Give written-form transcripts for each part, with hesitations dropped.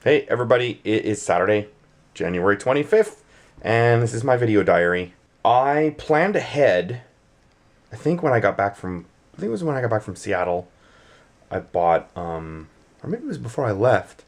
Hey everybody, it is Saturday, January 25th, and this is my video diary. I planned ahead, I think it was when I got back from Seattle, I bought, or maybe it was before I left,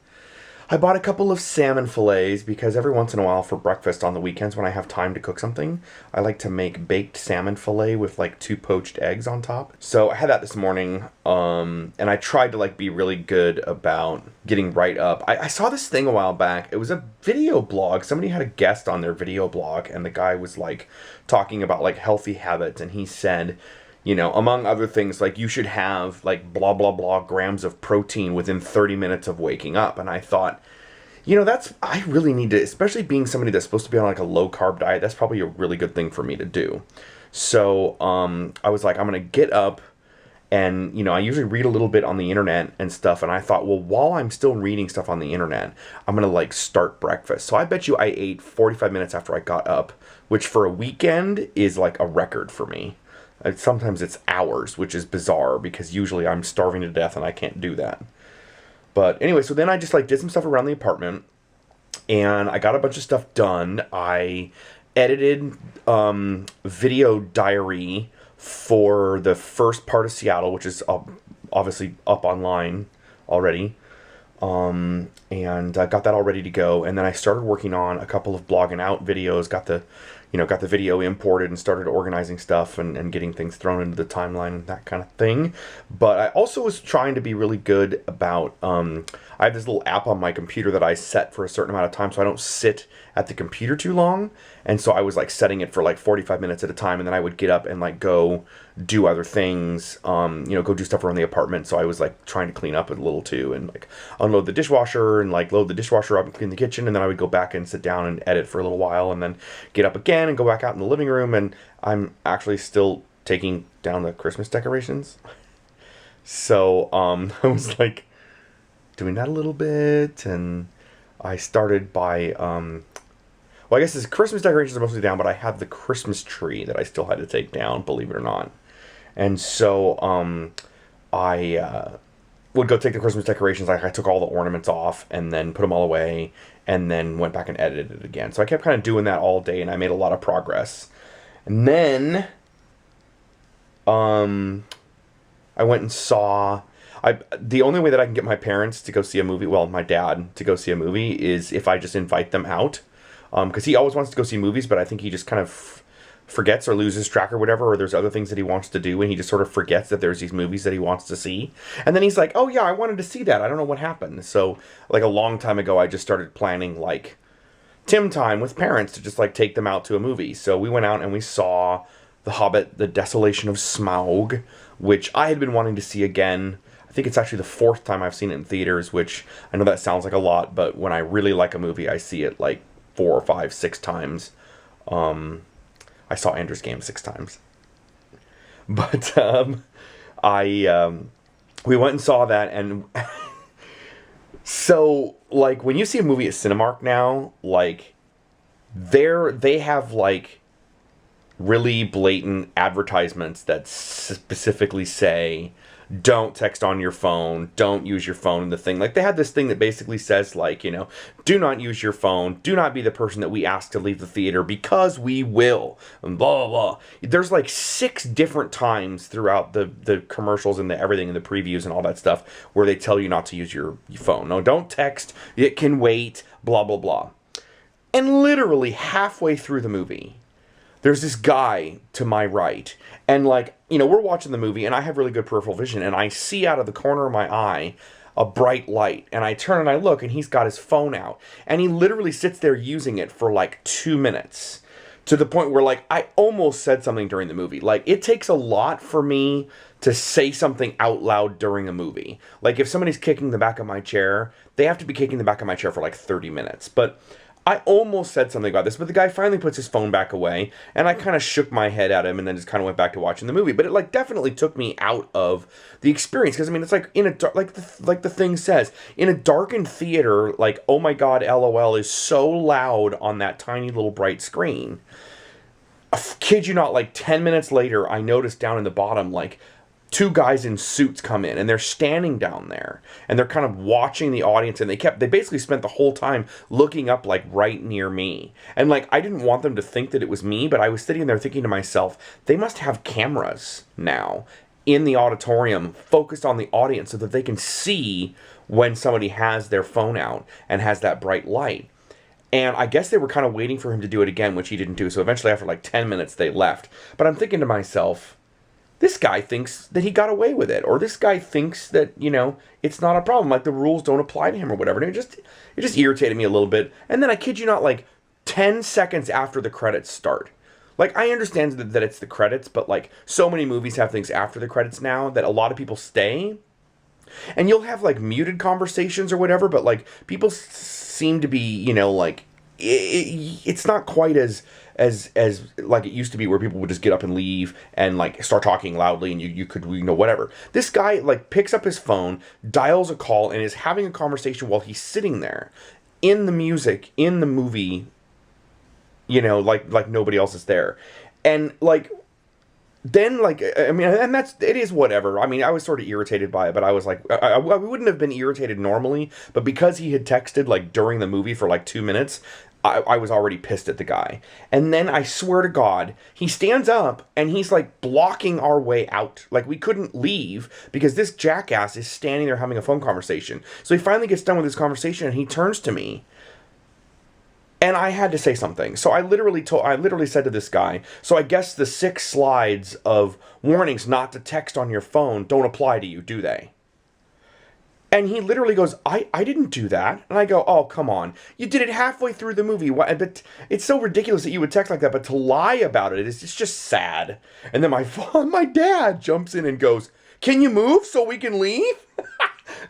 I bought a couple of salmon fillets because every once in a while for breakfast on the weekends when I have time to cook something, I like to make baked salmon fillet with like 2 poached eggs on top. So I had that this morning, and I tried to like be really good about getting right up. I saw this thing a while back. It was a video blog. Somebody had a guest on their video blog, and the guy was like talking about like healthy habits, and he said, you know, among other things, like you should have like blah, blah, blah grams of protein within 30 minutes of waking up. And I thought, you know, I really need to, especially being somebody that's supposed to be on like a low carb diet, that's probably a really good thing for me to do. So I was like, I'm going to get up and, you know, I usually read a little bit on the internet and stuff. And I thought, well, while I'm still reading stuff on the internet, I'm going to like start breakfast. So I bet you I ate 45 minutes after I got up, which for a weekend is like a record for me. Sometimes it's hours, which is bizarre because usually I'm starving to death and I can't do that. But anyway, so then I just like did some stuff around the apartment and I got a bunch of stuff done. I edited video diary for the first part of Seattle, which is obviously up online already. And I got that all ready to go. And then I started working on a couple of blogging out videos, got the video imported and started organizing stuff and getting things thrown into the timeline and that kind of thing. But I also was trying to be really good about, I have this little app on my computer that I set for a certain amount of time so I don't sit at the computer too long. And so I was like setting it for like 45 minutes at a time, and then I would get up and like go do other things, go do stuff around the apartment. So I was like trying to clean up a little too and like unload the dishwasher and like load the dishwasher up and clean the kitchen. And then I would go back and sit down and edit for a little while and then get up again and go back out in the living room. And I'm actually still taking down the Christmas decorations. So I was like doing that a little bit, and I started by well, I guess the Christmas decorations are mostly down, but I have the Christmas tree that I still had to take down, believe it or not. And so I would go take the Christmas decorations. Like I took all the ornaments off and then put them all away and then went back and edited it again. So I kept kind of doing that all day, and I made a lot of progress. And then I went and saw... the only way that I can get my parents to go see a movie, well, my dad to go see a movie, is if I just invite them out. Because he always wants to go see movies, but I think he just kind of forgets or loses track or whatever, or there's other things that he wants to do, and he just sort of forgets that there's these movies that he wants to see. And then he's like, oh yeah, I wanted to see that. I don't know what happened. So, like a long time ago, I just started planning, like, Tim time with parents to just, like, take them out to a movie. So we went out and we saw The Hobbit, The Desolation of Smaug, which I had been wanting to see again. I think it's actually the 4th time I've seen it in theaters, which I know that sounds like a lot, but when I really like a movie, I see it, like, 4 or 5, 6 times. I saw Ender's Game 6 times. But we went and saw that, and so like when you see a movie at Cinemark now, like they have like really blatant advertisements that specifically say, don't text on your phone, don't use your phone in the thing. Like, they had this thing that basically says, like, you know, do not use your phone, do not be the person that we ask to leave the theater because we will, and blah, blah, blah. There's like 6 different times throughout the commercials and the everything and the previews and all that stuff where they tell you not to use your phone. No, don't text, it can wait, blah, blah, blah. And literally halfway through the movie, there's this guy to my right, and like, you know, we're watching the movie, and I have really good peripheral vision, and I see out of the corner of my eye a bright light, and I turn and I look, and he's got his phone out, and he literally sits there using it for like 2 minutes, to the point where like I almost said something during the movie. Like, it takes a lot for me to say something out loud during a movie. Like, if somebody's kicking the back of my chair, they have to be kicking the back of my chair for like 30 minutes, but I almost said something about this, but the guy finally puts his phone back away, and I kind of shook my head at him and then just kind of went back to watching the movie. But it like definitely took me out of the experience, because I mean, it's like in a like the thing says, in a darkened theater, like, oh my god, LOL is so loud on that tiny little bright screen. I kid you not, like 10 minutes later, I noticed down in the bottom, like two guys in suits come in, and they're standing down there, and they're kind of watching the audience, and they basically spent the whole time looking up, like, right near me. And, like, I didn't want them to think that it was me, but I was sitting there thinking to myself, they must have cameras now in the auditorium focused on the audience so that they can see when somebody has their phone out and has that bright light. And I guess they were kind of waiting for him to do it again, which he didn't do. So eventually, after like 10 minutes, they left. But I'm thinking to myself, this guy thinks that he got away with it, or this guy thinks that, you know, it's not a problem, like the rules don't apply to him or whatever. And it just irritated me a little bit. And then I kid you not, like 10 seconds after the credits start, like, I understand that it's the credits, but like so many movies have things after the credits now that a lot of people stay, and you'll have like muted conversations or whatever, but like people seem to be, you know, like it's not quite as like it used to be, where people would just get up and leave and like start talking loudly, and you could, you know, whatever. This guy like picks up his phone, dials a call, and is having a conversation while he's sitting there in the music, in the movie, you know, like nobody else is there. And like, then, like, I mean, and it is whatever. I mean, I was sort of irritated by it, but I was like, I wouldn't have been irritated normally, but because he had texted like during the movie for like 2 minutes, I was already pissed at the guy. And then I swear to God, he stands up and he's like blocking our way out. Like, we couldn't leave because this jackass is standing there having a phone conversation. So he finally gets done with his conversation and he turns to me. And I had to say something. So I literally said to this guy, so I guess the 6 slides of warnings not to text on your phone don't apply to you, do they? And he literally goes, I didn't do that. And I go, oh, come on. You did it halfway through the movie. But it's so ridiculous that you would text like that. But to lie about it's just sad. And then my dad jumps in and goes, can you move so we can leave?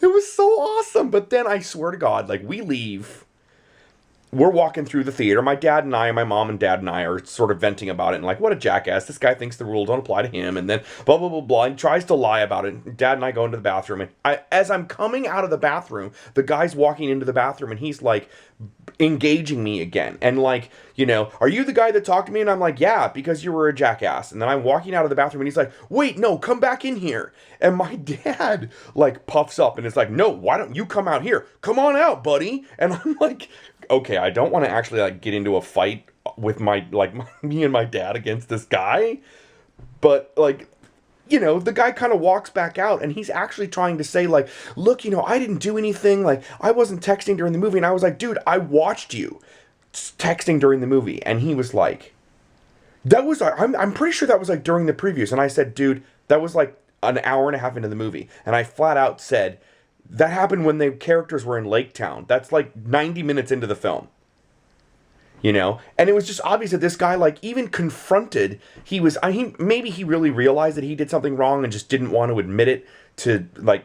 It was so awesome. But then I swear to God, like, we leave. We're walking through the theater. My dad and I, my mom and dad and I are sort of venting about it and like, what a jackass. This guy thinks the rule don't apply to him. And then blah, blah, blah, blah. And tries to lie about it. Dad and I go into the bathroom. And as I'm coming out of the bathroom, the guy's walking into the bathroom and he's like engaging me again. And like, you know, are you the guy that talked to me? And I'm like, yeah, because you were a jackass. And then I'm walking out of the bathroom and he's like, wait, no, come back in here. And my dad like puffs up and is like, no, why don't you come out here? Come on out, buddy. And I'm like, okay, I don't want to actually like get into a fight with me and my dad against this guy, but like, you know, the guy kind of walks back out and he's actually trying to say like, look, you know, I didn't do anything, like I wasn't texting during the movie. And I was like, dude, I watched you texting during the movie. And he was like, that was, I'm pretty sure that was like during the previews. And I said, dude, that was like an hour and a half into the movie. And I flat out said, that happened when the characters were in Lake Town. That's like 90 minutes into the film. You know? And it was just obvious that this guy, like, even confronted, maybe he really realized that he did something wrong and just didn't want to admit it to, like,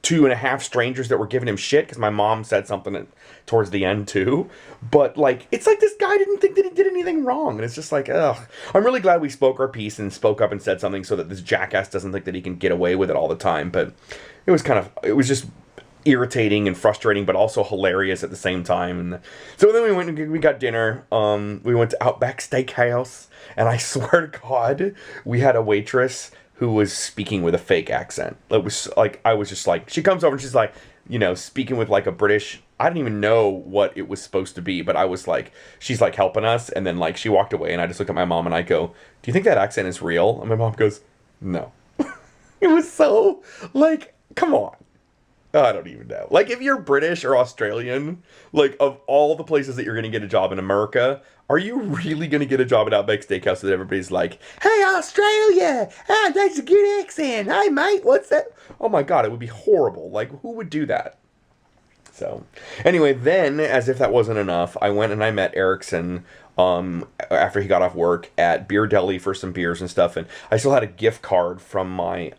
2.5 strangers that were giving him shit, because my mom said something towards the end, too. But, like, it's like this guy didn't think that he did anything wrong. And it's just like, ugh. I'm really glad we spoke our piece and spoke up and said something so that this jackass doesn't think that he can get away with it all the time. But it was just irritating and frustrating, but also hilarious at the same time. And so then we got dinner. We went to Outback Steakhouse, and I swear to God, we had a waitress who was speaking with a fake accent. It was like, I was just like, she comes over and she's like, you know, speaking with like a British, I didn't even know what it was supposed to be, but I was like, she's like helping us. And then like she walked away and I just looked at my mom and I go, do you think that accent is real? And my mom goes, no. It was so like, come on. I don't even know. Like, if you're British or Australian, like, of all the places that you're going to get a job in America, are you really going to get a job at Outback Steakhouse that everybody's like, hey, Australia! Ah, that's a good accent! Hi, mate, what's that? Oh my God, it would be horrible. Like, who would do that? So, anyway, then, as if that wasn't enough, I went and I met Erickson after he got off work at Beer Deli for some beers and stuff, and I still had a gift card from my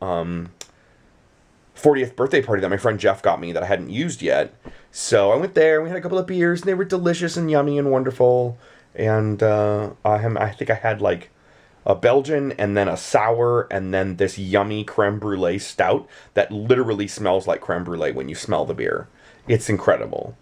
40th birthday party that my friend Jeff got me that I hadn't used yet. So I went there, we had a couple of beers, and they were delicious and yummy and wonderful. And I think I had like a Belgian and then a sour and then this yummy creme brulee stout that literally smells like creme brulee when you smell the beer. It's incredible.